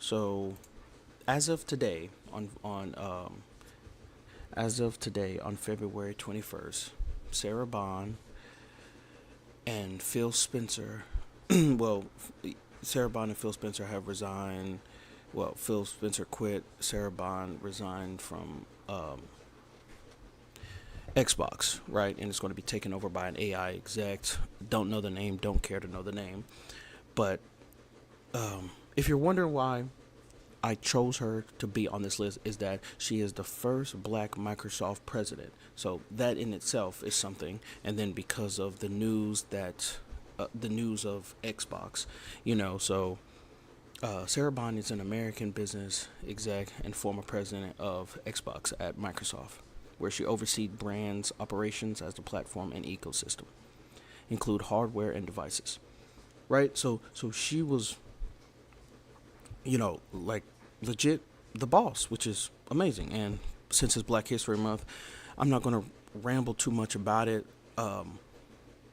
So, as of today, on February 21st, Sarah Bond and Phil Spencer, well, Sarah Bond and Phil Spencer have resigned. Well, Phil Spencer quit. Sarah Bond resigned from Xbox, right? And it's going to be taken over by an AI exec. Don't know the name. Don't care to know the name. But if you're wondering why I chose her to be on this list, is that she is the first black Microsoft president. So that in itself is something. And then because of the news of Xbox, so Sarah Bond is an American business exec and former president of Xbox at Microsoft, where she oversees brands operations as the platform and ecosystem, include hardware and devices. Right? So she was, like legit the boss, which is amazing. And since it's Black History Month, I'm not gonna ramble too much about it.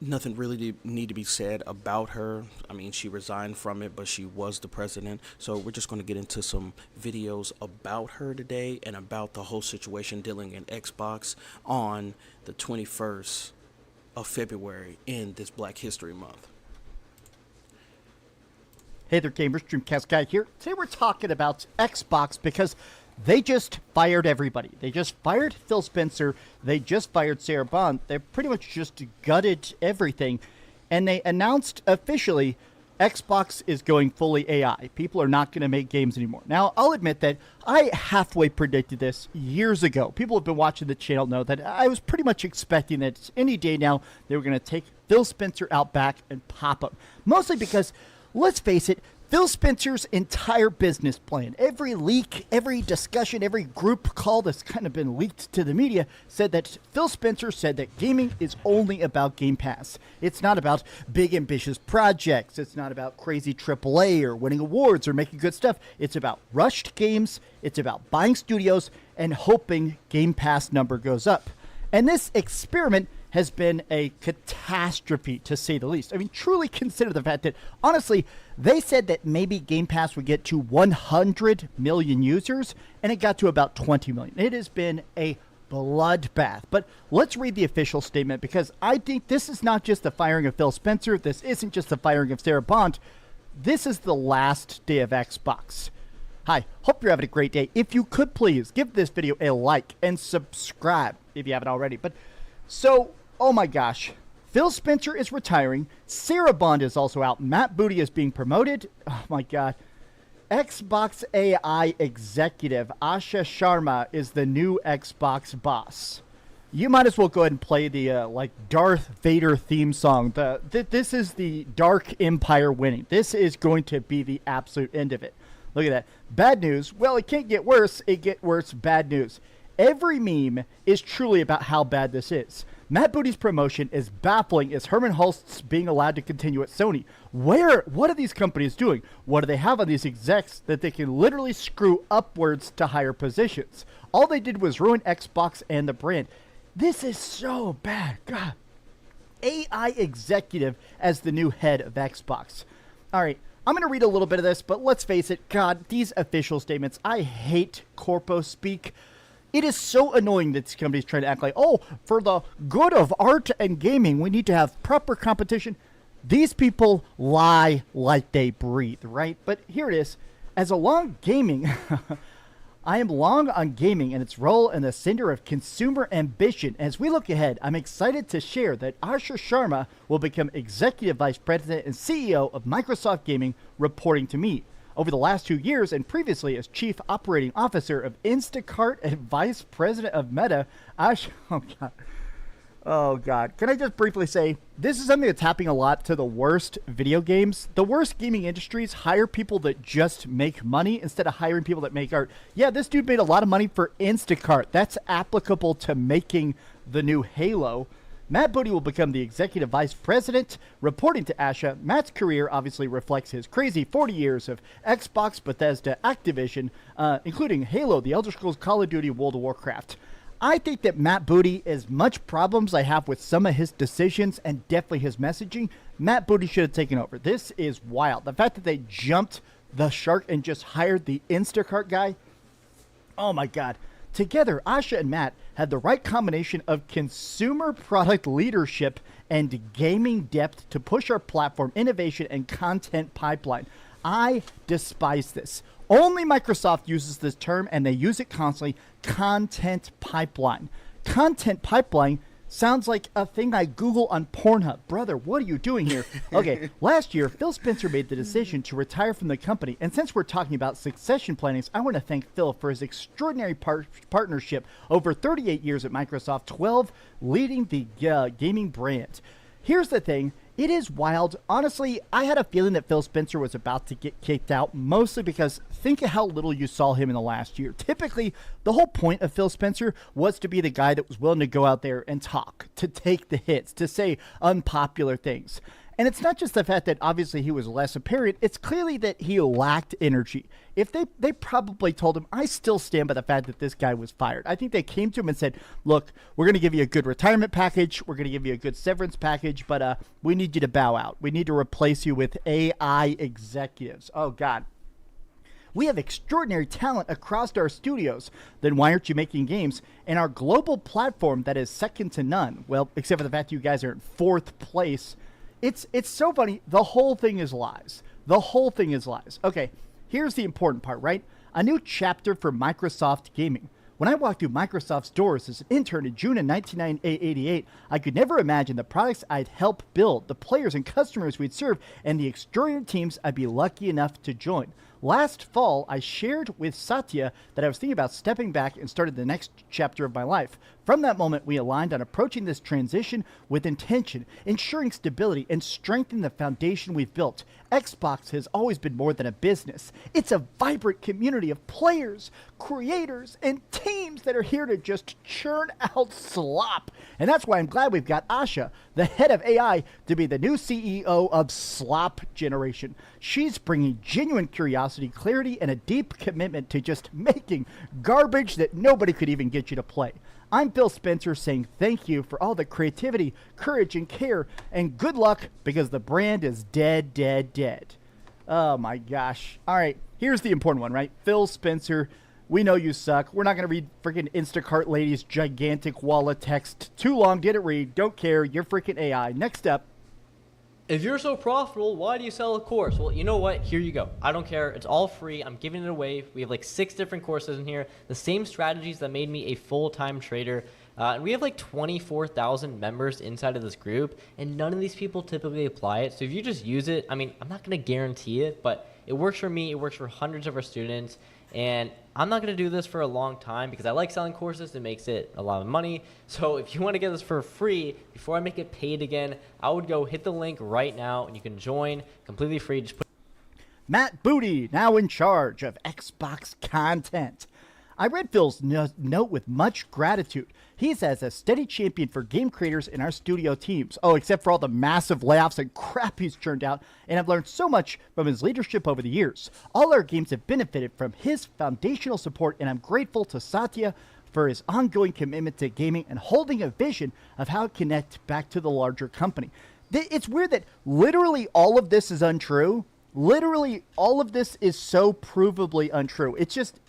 Nothing really need to be said about her. I mean, she resigned from it, but she was the president. So we're just going to get into some videos about her today and about the whole situation dealing in Xbox on the 21st of February in this Black History Month. Hey there, gamers. Dreamcast Guy here. Today we're talking about Xbox because they just fired everybody. They just fired Phil Spencer. They just fired Sarah Bond. They pretty much just gutted everything. And they announced officially Xbox is going fully AI. People are not going to make games anymore. Now, I'll admit that I halfway predicted this years ago. People who have been watching the channel know that I was pretty much expecting that any day now they were going to take Phil Spencer out back and pop him. Mostly because, let's face it, Phil Spencer's entire business plan, every leak, every discussion, every group call that's kind of been leaked to the media said that Phil Spencer said that gaming is only about Game Pass. It's not about big ambitious projects. It's not about crazy AAA or winning awards or making good stuff. It's about rushed games. It's about buying studios and hoping Game Pass number goes up. And this experiment has been a catastrophe, to say the least. I mean, truly consider the fact that, honestly, they said that maybe Game Pass would get to 100 million users, and it got to about 20 million. It has been a bloodbath. But let's read the official statement, because I think this is not just the firing of Phil Spencer. This isn't just the firing of Sarah Bond. This is the last day of Xbox. Hi, hope you're having a great day. If you could please give this video a like and subscribe if you haven't already. But so, oh my gosh, Phil Spencer is retiring. Sarah Bond is also out. Matt Booty is being promoted. Oh my god. Xbox AI executive Asha Sharma is the new Xbox boss. You might as well go ahead and play the like Darth Vader theme song. This is the Dark Empire winning. This is going to be the absolute end of it. Look at that. Bad news. Well, it can't get worse. It get worse. Bad news. Every meme is truly about how bad this is. Matt Booty's promotion is baffling as Herman Hulst's being allowed to continue at Sony. What are these companies doing? What do they have on these execs that they can literally screw upwards to higher positions? All they did was ruin Xbox and the brand. This is so bad. God. AI executive as the new head of Xbox. All right. I'm going to read a little bit of this, but let's face it. God, these official statements. I hate corpo speak. It is so annoying that these companies try to act like, oh, for the good of art and gaming, we need to have proper competition. These people lie like they breathe, right? But here it is. As a long gaming, I am long on gaming and its role in the center of consumer ambition. As we look ahead, I'm excited to share that Asha Sharma will become Executive Vice President and CEO of Microsoft Gaming, reporting to me. Over the last 2 years and previously as Chief Operating Officer of Instacart and Vice President of Meta, oh God. Can I just briefly say, this is something that's happening a lot to the worst video games. The worst gaming industries hire people that just make money instead of hiring people that make art. Yeah, this dude made a lot of money for Instacart. That's applicable to making the new Halo. Matt Booty will become the Executive Vice President, reporting to Asha. Matt's career obviously reflects his crazy 40 years of Xbox, Bethesda, Activision, including Halo, The Elder Scrolls, Call of Duty, World of Warcraft. I think that Matt Booty, as much problems I have with some of his decisions and definitely his messaging, Matt Booty should have taken over. This is wild. The fact that they jumped the shark and just hired the Instacart guy? Oh my God. Together, Asha and Matt had the right combination of consumer product leadership and gaming depth to push our platform innovation and content pipeline. I despise this. Only Microsoft uses this term, and they use it constantly. Content pipeline. Content pipeline sounds like a thing I Google on Pornhub. Brother, what are you doing here? Okay, last year, Phil Spencer made the decision to retire from the company. And since we're talking about succession plannings, I want to thank Phil for his extraordinary partnership over 38 years at Microsoft, 12 leading the gaming brand. Here's the thing. It is wild. Honestly, I had a feeling that Phil Spencer was about to get kicked out, mostly because think of how little you saw him in the last year. Typically, the whole point of Phil Spencer was to be the guy that was willing to go out there and talk, to take the hits, to say unpopular things. And it's not just the fact that obviously he was less apparent, it's clearly that he lacked energy. If they probably told him, I still stand by the fact that this guy was fired. I think they came to him and said, look, we're going to give you a good retirement package. We're going to give you a good severance package, but we need you to bow out. We need to replace you with AI executives. Oh, God. We have extraordinary talent across our studios. Then why aren't you making games? And our global platform that is second to none. Well, except for the fact you guys are in fourth place. It's so funny. The whole thing is lies. The whole thing is lies. Okay, here's the important part, right? A new chapter for Microsoft Gaming. When I walked through Microsoft's doors as an intern in June of 1988, I could never imagine the products I'd help build, the players and customers we'd serve, and the extraordinary teams I'd be lucky enough to join. Last fall, I shared with Satya that I was thinking about stepping back and started the next chapter of my life. From that moment, we aligned on approaching this transition with intention, ensuring stability and strengthening the foundation we've built. Xbox has always been more than a business. It's a vibrant community of players, creators, and teams that are here to just churn out slop. And that's why I'm glad we've got Asha, the head of AI, to be the new CEO of Slop Generation. She's bringing genuine curiosity, clarity, and a deep commitment to just making garbage that nobody could even get you to play. I'm Phil Spencer saying thank you for all the creativity, courage, and care, and good luck because the brand is dead, dead, dead. Oh my gosh. All right, here's the important one, right? Phil Spencer, we know you suck. We're not going to read freaking Instacart lady's gigantic wall of text. Too long, didn't read. Don't care. You're freaking AI. Next up. If you're so profitable, why do you sell a course? Well, you know what? Here you go. I don't care. It's all free. I'm giving it away. We have like 6 different courses in here. The same strategies that made me a full-time trader. And we have like 24,000 members inside of this group, and none of these people typically apply it. So if you just use it, I mean, I'm not going to guarantee it, but it works for me. It works for hundreds of our students. And I'm not going to do this for a long time because I like selling courses. It makes it a lot of money. So if you want to get this for free before I make it paid again, I would go hit the link right now and you can join completely free. Just put Matt Booty, now in charge of Xbox content. I read Phil's note with much gratitude. He's as a steady champion for game creators in our studio teams. Oh, except for all the massive layoffs and crap he's churned out. And I've learned so much from his leadership over the years. All our games have benefited from his foundational support, and I'm grateful to Satya for his ongoing commitment to gaming and holding a vision of how to connect back to the larger company. It's weird that literally all of this is untrue. Literally all of this is so provably untrue. It's just...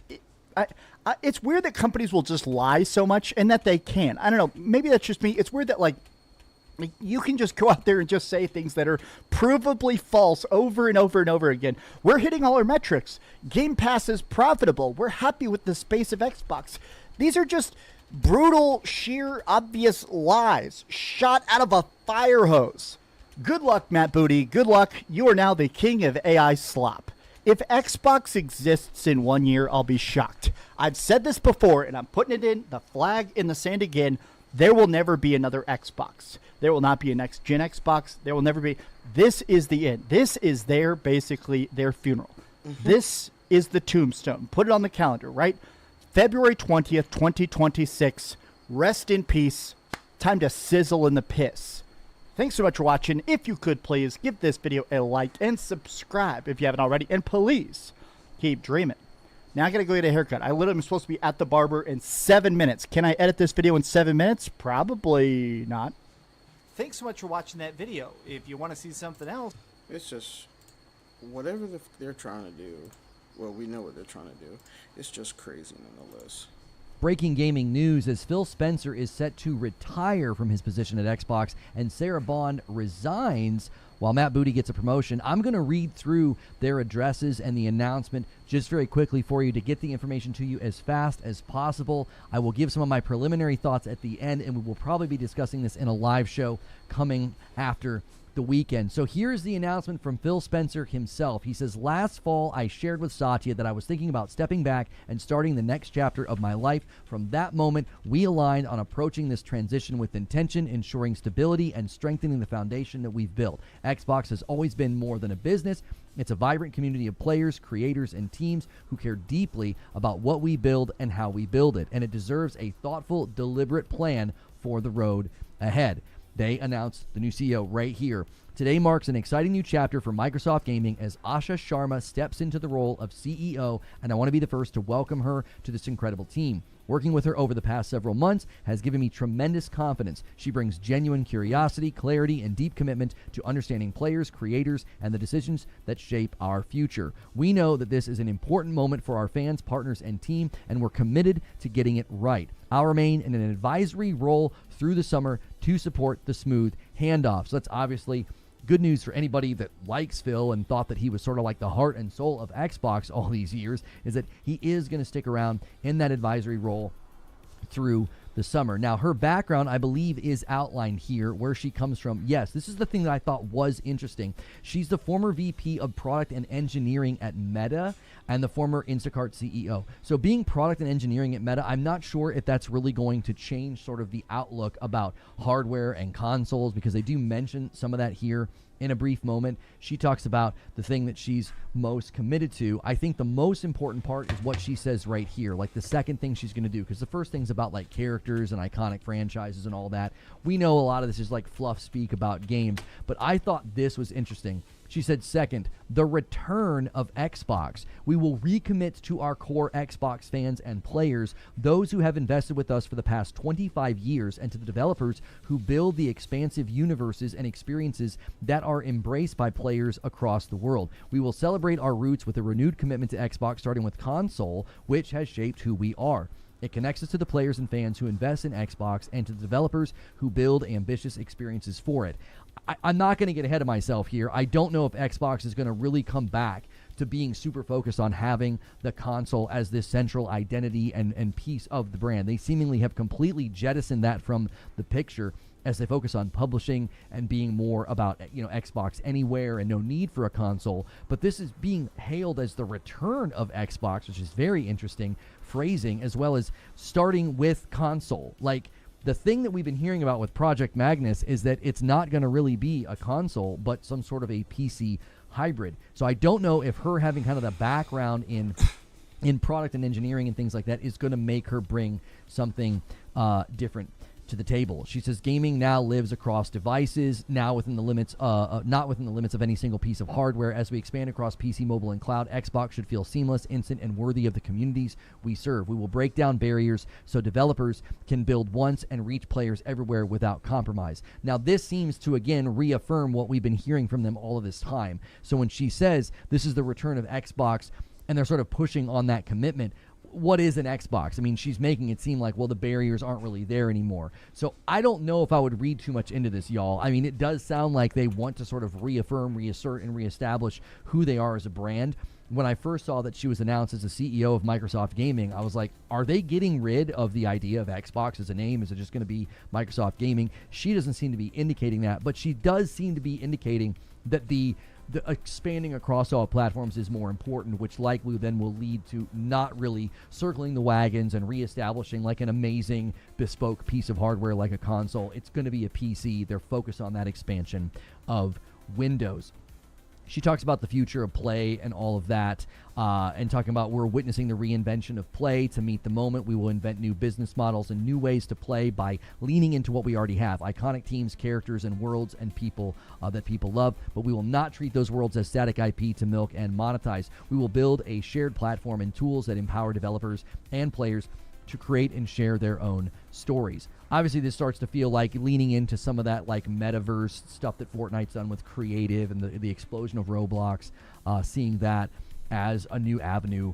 it's weird that companies will just lie so much and that they can. I don't know. Maybe that's just me. It's weird that, like, you can just go out there and just say things that are provably false over and over and over again. We're hitting all our metrics. Game Pass is profitable. We're happy with the space of Xbox. These are just brutal, sheer, obvious lies shot out of a fire hose. Good luck, Matt Booty. Good luck. You are now the king of AI slop. If Xbox exists in 1 year, I'll be shocked. I've said this before, and I'm putting it in the flag in the sand again. There will never be another Xbox. There will not be a next-gen Xbox. There will never be. This is the end. This is basically their funeral. Mm-hmm. This is the tombstone. Put it on the calendar, right? February 20th, 2026. Rest in peace. Time to sizzle in the piss. Thanks so much for watching. If you could, please give this video a like and subscribe if you haven't already. And please keep dreaming. Now I got to go get a haircut. I literally am supposed to be at the barber in 7 minutes. Can I edit this video in 7 minutes? Probably not. Thanks so much for watching that video. If you want to see something else, It's just whatever they're trying to do, well, we know what they're trying to do. It's just crazy nonetheless. Breaking gaming news as Phil Spencer is set to retire from his position at Xbox and Sarah Bond resigns while Matt Booty gets a promotion. I'm going to read through their addresses and the announcement just very quickly for you to get the information to you as fast as possible. I will give some of my preliminary thoughts at the end, and we will probably be discussing this in a live show coming after the weekend. So here's the announcement from Phil Spencer himself. He says, last fall I shared with Satya that I was thinking about stepping back and starting the next chapter of my life. From that moment, we aligned on approaching this transition with intention, ensuring stability and strengthening the foundation that we've built. Xbox has always been more than a business. It's a vibrant community of players, creators, and teams who care deeply about what we build and how we build it, and it deserves a thoughtful, deliberate plan for the road ahead. They announced the new CEO right here. Today marks an exciting new chapter for Microsoft Gaming as Asha Sharma steps into the role of CEO, and I want to be the first to welcome her to this incredible team. Working with her over the past several months has given me tremendous confidence. She brings genuine curiosity, clarity, and deep commitment to understanding players, creators, and the decisions that shape our future. We know that this is an important moment for our fans, partners, and team, and we're committed to getting it right. I'll remain in an advisory role through the summer to support the smooth handoff. So that's obviously good news for anybody that likes Phil and thought that he was sort of like the heart and soul of Xbox all these years, is that he is going to stick around in that advisory role through the summer. Now, her background, I believe, is outlined here, where she comes from. Yes, this is the thing that I thought was interesting. She's the former VP of Product and Engineering at Meta and the former Instacart CEO. So being product and engineering at Meta, I'm not sure if that's really going to change sort of the outlook about hardware and consoles, because they do mention some of that here in a brief moment. She talks about the thing that she's most committed to. I think the most important part is what she says right here, like the second thing she's going to do, because the first thing's about like characters and iconic franchises and all that. We know a lot of this is like fluff speak about games, but I thought this was interesting. She said, second, the return of Xbox. We will recommit to our core Xbox fans and players, those who have invested with us for the past 25 years, and to the developers who build the expansive universes and experiences that are embraced by players across the world. We will celebrate our roots with a renewed commitment to Xbox, starting with console, which has shaped who we are. It connects us to the players and fans who invest in Xbox and to the developers who build ambitious experiences for it. I'm not going to get ahead of myself here. I don't know if Xbox is going to really come back to being super focused on having the console as this central identity and piece of the brand. They seemingly have completely jettisoned that from the picture as they focus on publishing and being more about, you know, Xbox Anywhere and no need for a console. But this is being hailed as the return of Xbox, which is very interesting phrasing, as well as starting with console. Like, the thing that we've been hearing about with Project Magnus is that it's not going to really be a console, but some sort of a PC hybrid. So I don't know if her having kind of the background in product and engineering and things like that is going to make her bring something different to the table. She says gaming now lives across devices, now within the limits, not within the limits of any single piece of hardware. As we expand across PC, mobile, and cloud, Xbox should feel seamless, instant, and worthy of the communities we serve. We will break down barriers so developers can build once and reach players everywhere without compromise. Now, this seems to, again, reaffirm what we've been hearing from them all of this time. So when she says this is the return of Xbox, and they're sort of pushing on that commitment, what is an Xbox? I mean, she's making it seem like, well, the barriers aren't really there anymore. So I don't know if I would read too much into this, y'all. I mean, it does sound like they want to sort of reaffirm, reassert, and reestablish who they are as a brand. When I first saw that she was announced as the CEO of Microsoft Gaming, I was like, are they getting rid of the idea of Xbox as a name? Is it just going to be Microsoft Gaming? She doesn't seem to be indicating that, but she does seem to be indicating that the expanding across all platforms is more important, which likely then will lead to not really circling the wagons and reestablishing like an amazing bespoke piece of hardware like a console. It's going to be a PC. They're focused on that expansion of Windows. She talks about the future of play and all of that, and talking about we're witnessing the reinvention of play to meet the moment. We will invent new business models and new ways to play by leaning into what we already have, iconic teams, characters, and worlds and people that people love, but we will not treat those worlds as static IP to milk and monetize. We will build a shared platform and tools that empower developers and players to create and share their own stories. Obviously, this starts to feel like leaning into some of that like metaverse stuff that Fortnite's done with creative and the explosion of Roblox, seeing that as a new avenue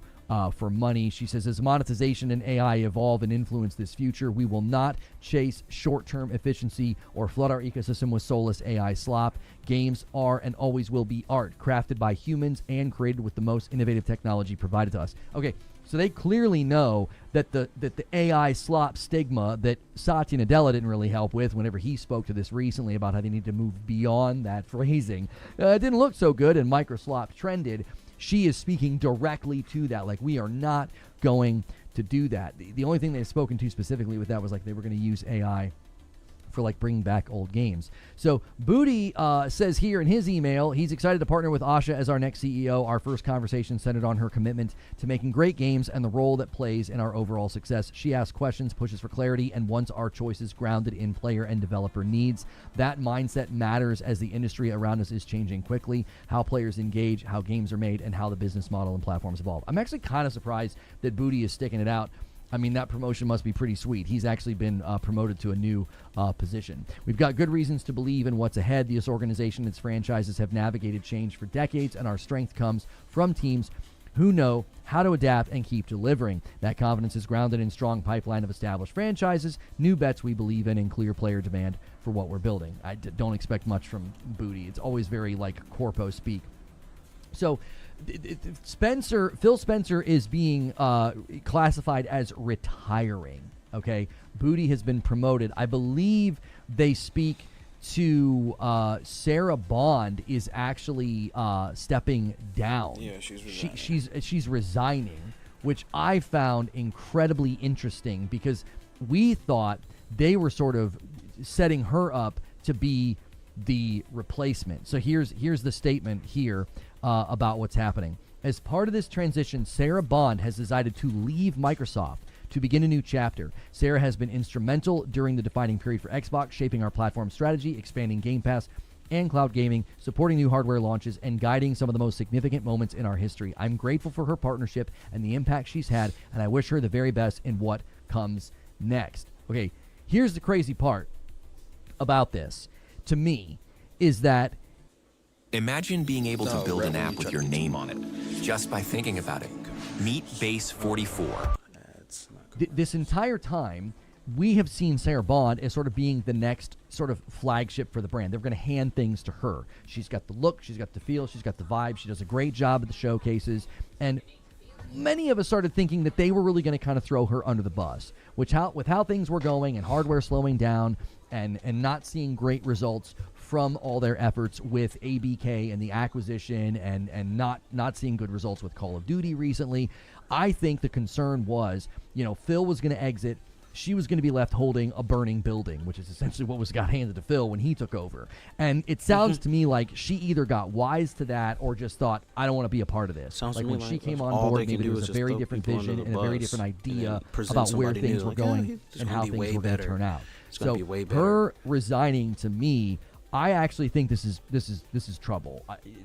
for money. She says, as monetization and AI evolve and influence this future, we will not chase short-term efficiency or flood our ecosystem with soulless AI slop. Games are and always will be art, crafted by humans and created with the most innovative technology provided to us. Okay, so they clearly know that the AI slop stigma that Satya Nadella didn't really help with whenever he spoke to this recently about how they need to move beyond that phrasing. It didn't look so good, and Microslop trended. She is speaking directly to that. Like, we are not going to do that. The only thing they've spoken to specifically with that was like they were going to use AI for like bringing back old games. So Booty says here in his email, he's excited to partner with Asha as our next CEO. Our first conversation centered on her commitment to making great games and the role that plays in our overall success. She asks questions, pushes for clarity, and wants our choices grounded in player and developer needs. That mindset matters as the industry around us is changing quickly, how players engage, how games are made, and how the business model and platforms evolve. I'm actually kind of surprised that Booty is sticking it out. I mean, that promotion must be pretty sweet. He's actually been promoted to a new position. We've got good reasons to believe in what's ahead. This organization and its franchises have navigated change for decades, and our strength comes from teams who know how to adapt and keep delivering. That confidence is grounded in strong pipeline of established franchises, new bets we believe in, and clear player demand for what we're building. I don't expect much from Booty. It's always very like corpo speak. So Phil Spencer is being classified as retiring. Okay, Booty has been promoted. I believe they speak to Sarah Bond is actually stepping down. Yeah, she's resigning. She's resigning, which I found incredibly interesting because we thought they were sort of setting her up to be the replacement. So here's the statement here about what's happening. As part of this transition, Sarah Bond has decided to leave Microsoft to begin a new chapter. Sarah has been instrumental during the defining period for Xbox, shaping our platform strategy, expanding Game Pass and cloud gaming, supporting new hardware launches, and guiding some of the most significant moments in our history. I'm grateful for her partnership and the impact she's had, and I wish her the very best in what comes next. Okay, here's the crazy part about this, to me, is that imagine being able to build an app with your name on it just by thinking about it. Meet Base 44. This entire time, we have seen Sarah Bond as sort of being the next sort of flagship for the brand. They're going to hand things to her. She's got the look, she's got the feel, she's got the vibe. She does a great job at the showcases. And many of us started thinking that they were really going to kind of throw her under the bus, with how things were going and hardware slowing down and not seeing great results from all their efforts with ABK and the acquisition and not seeing good results with Call of Duty recently. I think the concern was, Phil was going to exit. She was going to be left holding a burning building, which is essentially what got handed to Phil when he took over. And it sounds to me like she either got wise to that or just thought, I don't want to be a part of this. Sounds like to me when she like came on all board, they can maybe there do was is a just very throw different people under vision the and a very bus different and idea then present about where somebody things new, were like, yeah, going it's and gonna how be things way were going to better. turn out. It's gonna So be way better. her resigning, to me, I actually think this is trouble,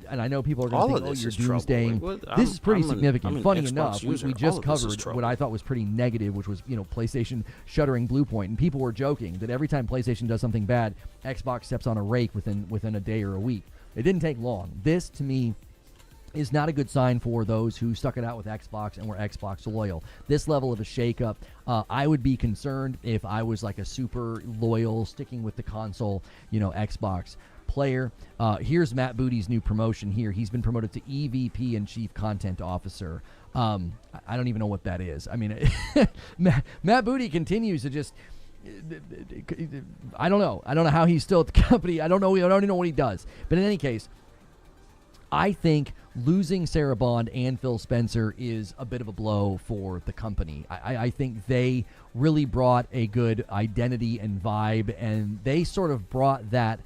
and I know people are All going of to think, this "Oh, is you're trouble. doomsdaying." Like, what? This is pretty I'm an significant. Funny Xbox enough, user. we All just of this is covered trouble. what I thought was pretty negative, which was PlayStation shuttering Bluepoint, and people were joking that every time PlayStation does something bad, Xbox steps on a rake within a day or a week. It didn't take long. This, to me, is not a good sign for those who stuck it out with Xbox and were Xbox loyal. This level of a shakeup, I would be concerned if I was like a super loyal, sticking with the console, Xbox player. Here's Matt Booty's new promotion here. He's been promoted to EVP and Chief Content Officer. I don't even know what that is. I mean, Matt Booty continues to just... I don't know. I don't know how he's still at the company. I don't even know what he does. But in any case, I think losing Sarah Bond and Phil Spencer is a bit of a blow for the company. I think they really brought a good identity and vibe, and they sort of brought that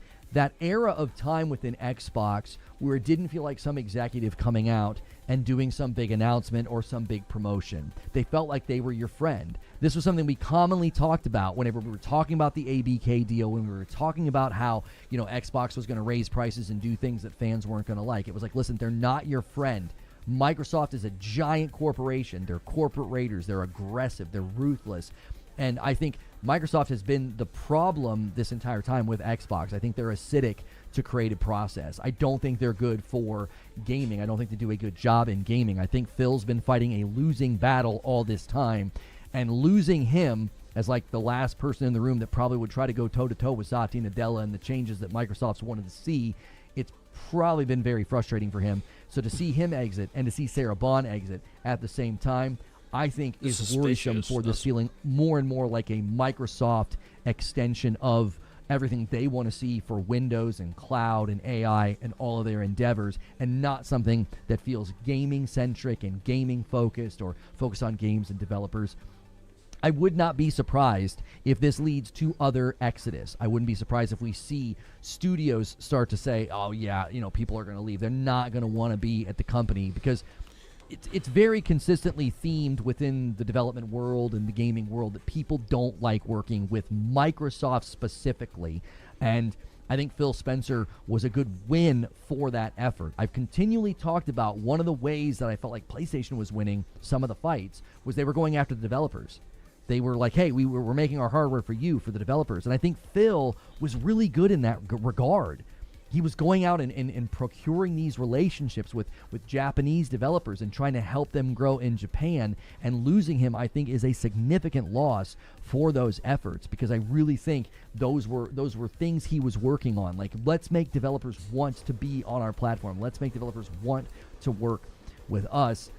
era of time within Xbox where it didn't feel like some executive coming out and doing some big announcement or some big promotion. They felt like they were your friend. This was something we commonly talked about whenever we were talking about the ABK deal, when we were talking about how, Xbox was going to raise prices and do things that fans weren't going to like. It was like, listen, they're not your friend. Microsoft is a giant corporation. They're corporate raiders. They're aggressive. They're ruthless. And I think Microsoft has been the problem this entire time with Xbox. I think they're acidic to creative process. I don't think they're good for gaming. I don't think they do a good job in gaming. I think Phil's been fighting a losing battle all this time, and losing him as like the last person in the room that probably would try to go toe-to-toe with Satya Nadella and the changes that Microsoft's wanted to see, it's probably been very frustrating for him. So to see him exit and to see Sarah Bond exit at the same time, I think is worrisome for this feeling more and more like a Microsoft extension of everything they want to see for Windows and cloud and AI and all of their endeavors, and not something that feels gaming-centric and gaming-focused or focused on games and developers. I would not be surprised if this leads to other exodus. I wouldn't be surprised if we see studios start to say, oh yeah, people are going to leave. They're not going to want to be at the company, because it's very consistently themed within the development world and the gaming world that people don't like working with Microsoft specifically. And I think Phil Spencer was a good win for that effort. I've continually talked about one of the ways that I felt like PlayStation was winning some of the fights was they were going after the developers. They were like, hey, we're making our hardware for you, for the developers. And I think Phil was really good in that regard. He was going out and procuring these relationships with Japanese developers and trying to help them grow in Japan. And losing him, I think, is a significant loss for those efforts, because I really think those were things he was working on. Like, let's make developers want to be on our platform. Let's make developers want to work with us.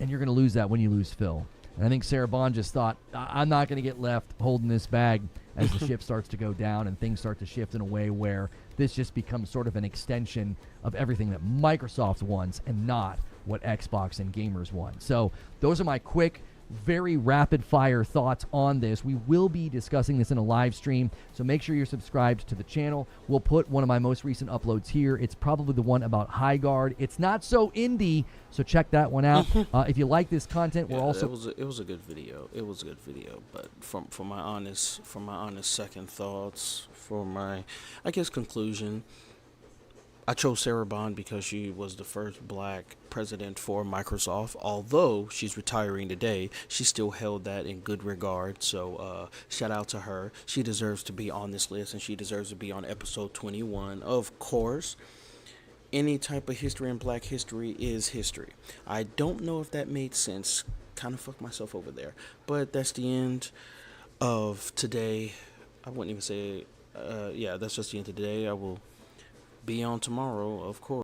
And you're going to lose that when you lose Phil. And I think Sarah Bond just thought, I'm not going to get left holding this bag as the ship starts to go down and things start to shift in a way where this just becomes sort of an extension of everything that Microsoft wants and not what Xbox and gamers want. So those are my quick, very rapid fire thoughts on this. We will be discussing this in a live stream, so make sure you're subscribed to the channel. We'll put one of my most recent uploads here. It's probably the one about High Guard. It's not so indie, so check that one out. If you like this content, we're also it was a good video. It was a good video, but for my honest second thoughts, for my conclusion, I chose Sarah Bond because she was the first black president for Microsoft. Although she's retiring today, she still held that in good regard. So shout out to her. She deserves to be on this list, and she deserves to be on episode 21. Of course, any type of history in black history is history. I don't know if that made sense. Kind of fucked myself over there. But that's the end of today. I wouldn't even say, that's just the end of today. I will be on tomorrow, of course.